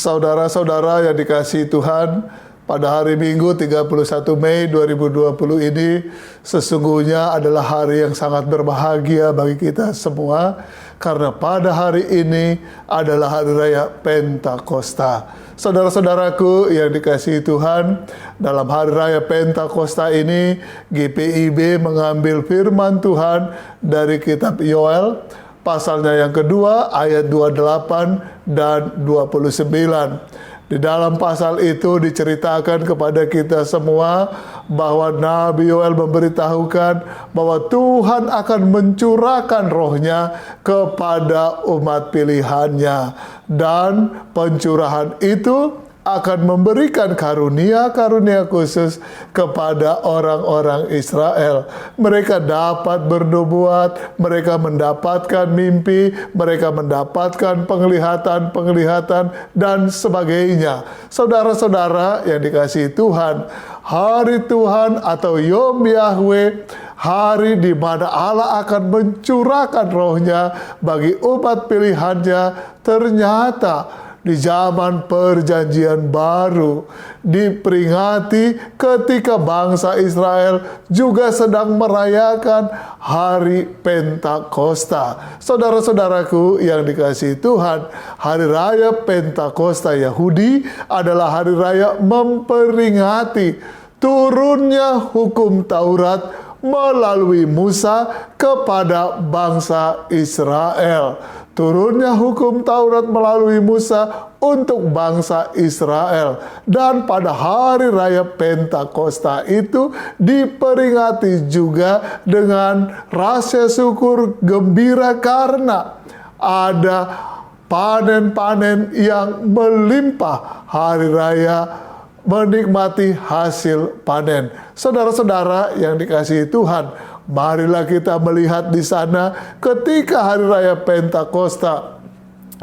Saudara-saudara yang dikasihi Tuhan, pada hari Minggu 31 Mei 2020 ini sesungguhnya adalah hari yang sangat berbahagia bagi kita semua, karena pada hari ini adalah hari raya Pentakosta. Saudara-saudaraku yang dikasihi Tuhan, dalam hari raya Pentakosta ini GPIB mengambil firman Tuhan dari kitab Yoel, pasalnya yang kedua, ayat 28 dan 29. Di dalam pasal itu diceritakan kepada kita semua bahwa Nabi Yoel memberitahukan bahwa Tuhan akan mencurahkan rohnya kepada umat pilihannya. Dan pencurahan itu akan memberikan karunia-karunia khusus kepada orang-orang Israel. Mereka dapat bernubuat, mereka mendapatkan mimpi, mereka mendapatkan penglihatan-penglihatan, dan sebagainya. Saudara-saudara yang dikasihi Tuhan, hari Tuhan atau Yom Yahweh, hari di mana Allah akan mencurahkan rohnya bagi umat pilihannya, ternyata di zaman perjanjian baru diperingati ketika bangsa Israel juga sedang merayakan hari Pentakosta. Saudara-saudaraku yang dikasihi Tuhan, hari raya Pentakosta Yahudi adalah hari raya memperingati turunnya hukum Taurat melalui Musa kepada bangsa Israel. Turunnya hukum Taurat melalui Musa untuk bangsa Israel. Dan pada hari raya Pentakosta itu diperingati juga dengan rasa syukur gembira karena ada panen-panen yang melimpah, hari raya menikmati hasil panen. Saudara-saudara yang dikasihi Tuhan, marilah kita melihat di sana ketika hari raya Pentakosta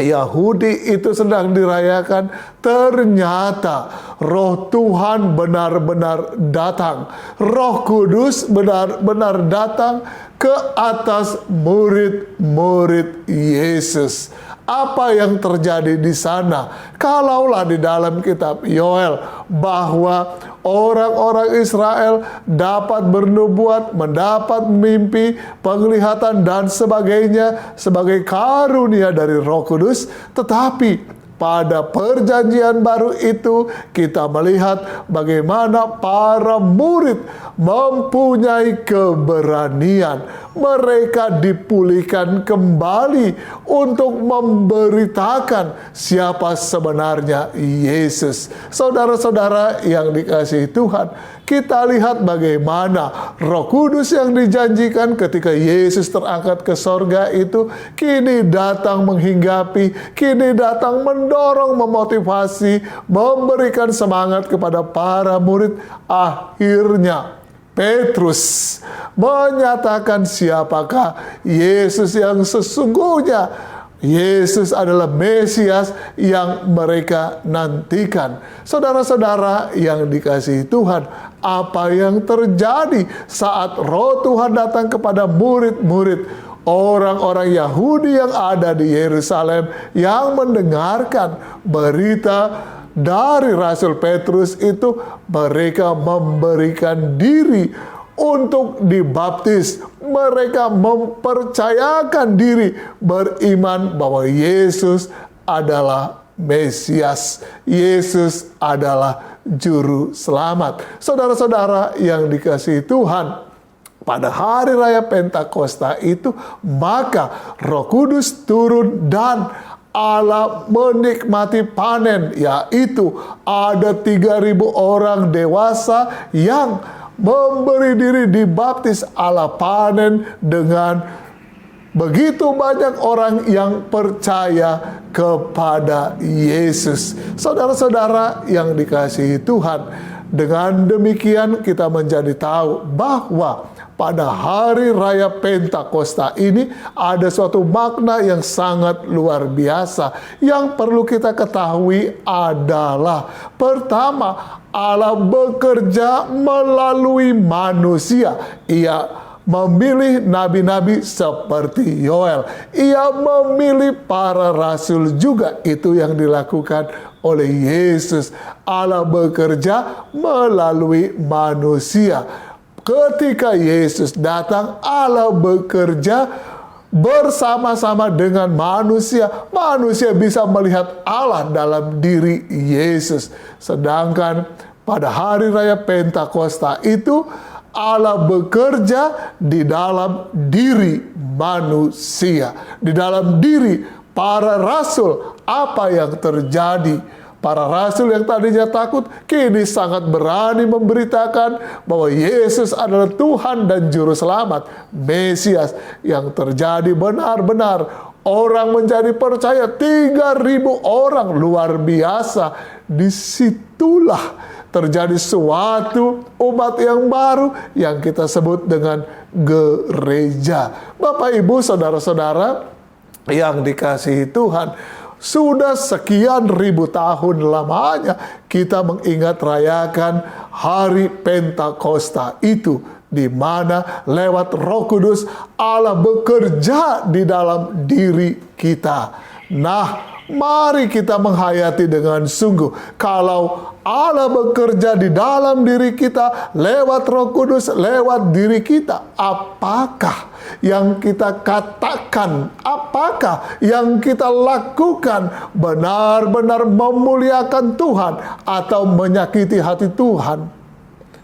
Yahudi itu sedang dirayakan, ternyata Roh Tuhan benar-benar datang. Roh Kudus benar-benar datang ke atas murid-murid Yesus. Apa yang terjadi di sana? Kalaulah di dalam kitab Yoel bahwa orang-orang Israel dapat bernubuat, mendapat mimpi, penglihatan, dan sebagainya sebagai karunia dari Roh Kudus, tetapi pada perjanjian baru itu kita melihat bagaimana para murid mempunyai keberanian. Mereka dipulihkan kembali untuk memberitakan siapa sebenarnya Yesus. Saudara-saudara yang dikasihi Tuhan, kita lihat bagaimana Roh Kudus yang dijanjikan ketika Yesus terangkat ke sorga itu kini datang menghinggapi, kini datang mendorong, memotivasi, memberikan semangat kepada para murid. Akhirnya Petrus menyatakan siapakah Yesus yang sesungguhnya. Yesus adalah Mesias yang mereka nantikan. Saudara-saudara yang dikasihi Tuhan, apa yang terjadi saat Roh Tuhan datang kepada murid-murid orang-orang Yahudi yang ada di Yerusalem yang mendengarkan berita dari Rasul Petrus itu? Mereka memberikan diri untuk dibaptis. Mereka mempercayakan diri, beriman bahwa Yesus adalah Mesias. Yesus adalah Juru Selamat. Saudara-saudara yang dikasihi Tuhan, pada hari raya Pentakosta itu maka Roh Kudus turun dan Allah menikmati panen, yaitu ada 3.000 orang dewasa yang memberi diri dibaptis. Allah panen dengan begitu banyak orang yang percaya kepada Yesus. Saudara-saudara yang dikasihi Tuhan, dengan demikian kita menjadi tahu bahwa pada hari raya Pentakosta ini ada suatu makna yang sangat luar biasa. Yang perlu kita ketahui adalah, pertama, Allah bekerja melalui manusia. Ia memilih nabi-nabi seperti Yoel. Ia memilih para rasul juga. Itu yang dilakukan oleh Yesus. Allah bekerja melalui manusia. Ketika Yesus datang, Allah bekerja bersama-sama dengan manusia. Manusia bisa melihat Allah dalam diri Yesus. Sedangkan pada hari raya Pentakosta itu, Allah bekerja di dalam diri manusia, di dalam diri para rasul. Apa yang terjadi? Para rasul yang tadinya takut, kini sangat berani memberitakan bahwa Yesus adalah Tuhan dan Juru Selamat, Mesias. Yang terjadi benar-benar orang menjadi percaya, 3.000 orang, luar biasa. Disitulah terjadi suatu umat yang baru yang kita sebut dengan gereja. Bapak, Ibu, saudara-saudara yang dikasihi Tuhan, sudah sekian ribu tahun lamanya kita mengingat rayakan hari Pentakosta itu, di mana lewat Roh Kudus Allah bekerja di dalam diri kita. Nah, mari kita menghayati dengan sungguh, kalau Allah bekerja di dalam diri kita lewat Roh Kudus, lewat diri kita, apakah yang kita katakan, apakah yang kita lakukan benar-benar memuliakan Tuhan atau menyakiti hati Tuhan?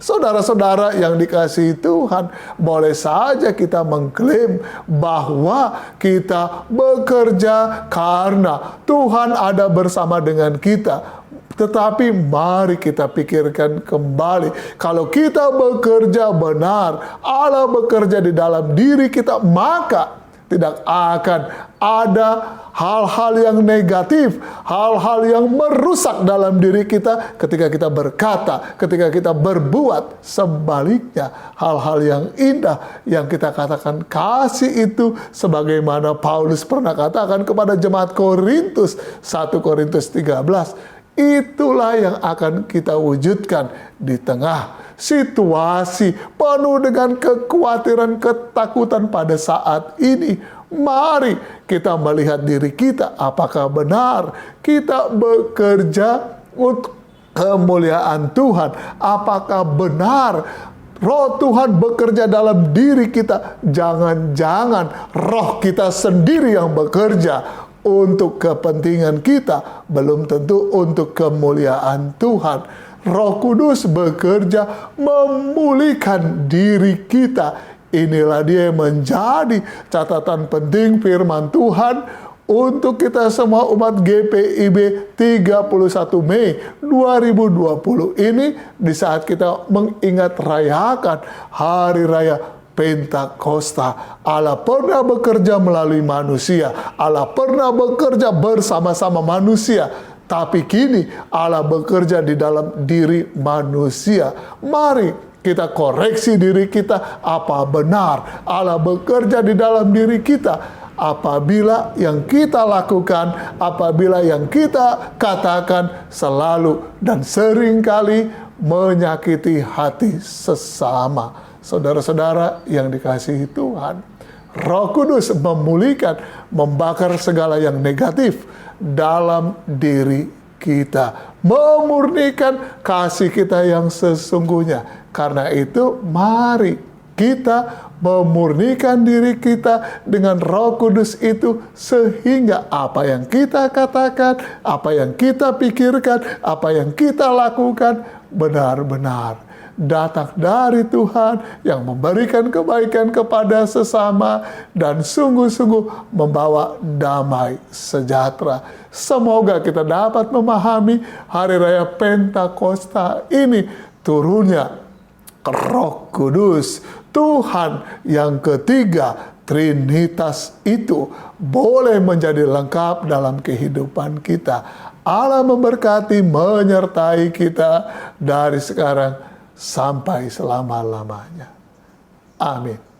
Saudara-saudara yang dikasihi Tuhan, boleh saja kita mengklaim bahwa kita bekerja karena Tuhan ada bersama dengan kita. Tetapi mari kita pikirkan kembali, kalau kita bekerja benar, Allah bekerja di dalam diri kita, maka tidak akan ada hal-hal yang negatif, hal-hal yang merusak dalam diri kita ketika kita berkata, ketika kita berbuat. Sebaliknya, hal-hal yang indah yang kita katakan kasih itu, sebagaimana Paulus pernah katakan kepada jemaat Korintus, 1 Korintus 13, itulah yang akan kita wujudkan di tengah situasi penuh dengan kekhawatiran, ketakutan pada saat ini. Mari kita melihat diri kita, apakah benar kita bekerja untuk kemuliaan Tuhan? Apakah benar Roh Tuhan bekerja dalam diri kita? Jangan-jangan roh kita sendiri yang bekerja untuk kepentingan kita, belum tentu untuk kemuliaan Tuhan. Roh Kudus bekerja memulihkan diri kita. Inilah dia yang menjadi catatan penting firman Tuhan untuk kita semua umat GPIB 31 Mei 2020 ini, di saat kita mengingat rayakan Hari Raya Pentakosta. Allah pernah bekerja melalui manusia, Allah pernah bekerja bersama-sama manusia, tapi kini Allah bekerja di dalam diri manusia. Mari kita koreksi diri kita, apa benar Allah bekerja di dalam diri kita. Apabila yang kita lakukan, apabila yang kita katakan selalu dan seringkali menyakiti hati sesama. Saudara-saudara yang dikasihi Tuhan, Roh Kudus memulihkan, membakar segala yang negatif dalam diri kita, memurnikan kasih kita yang sesungguhnya. Karena itu, mari kita memurnikan diri kita dengan Roh Kudus itu, sehingga apa yang kita katakan, apa yang kita pikirkan, apa yang kita lakukan benar-benar datang dari Tuhan yang memberikan kebaikan kepada sesama dan sungguh-sungguh membawa damai sejahtera. Semoga kita dapat memahami Hari Raya Pentakosta ini, turunnya Roh Kudus, Tuhan yang ketiga, Trinitas itu boleh menjadi lengkap dalam kehidupan kita. Allah memberkati, menyertai kita dari sekarang sampai selama-lamanya. Amin.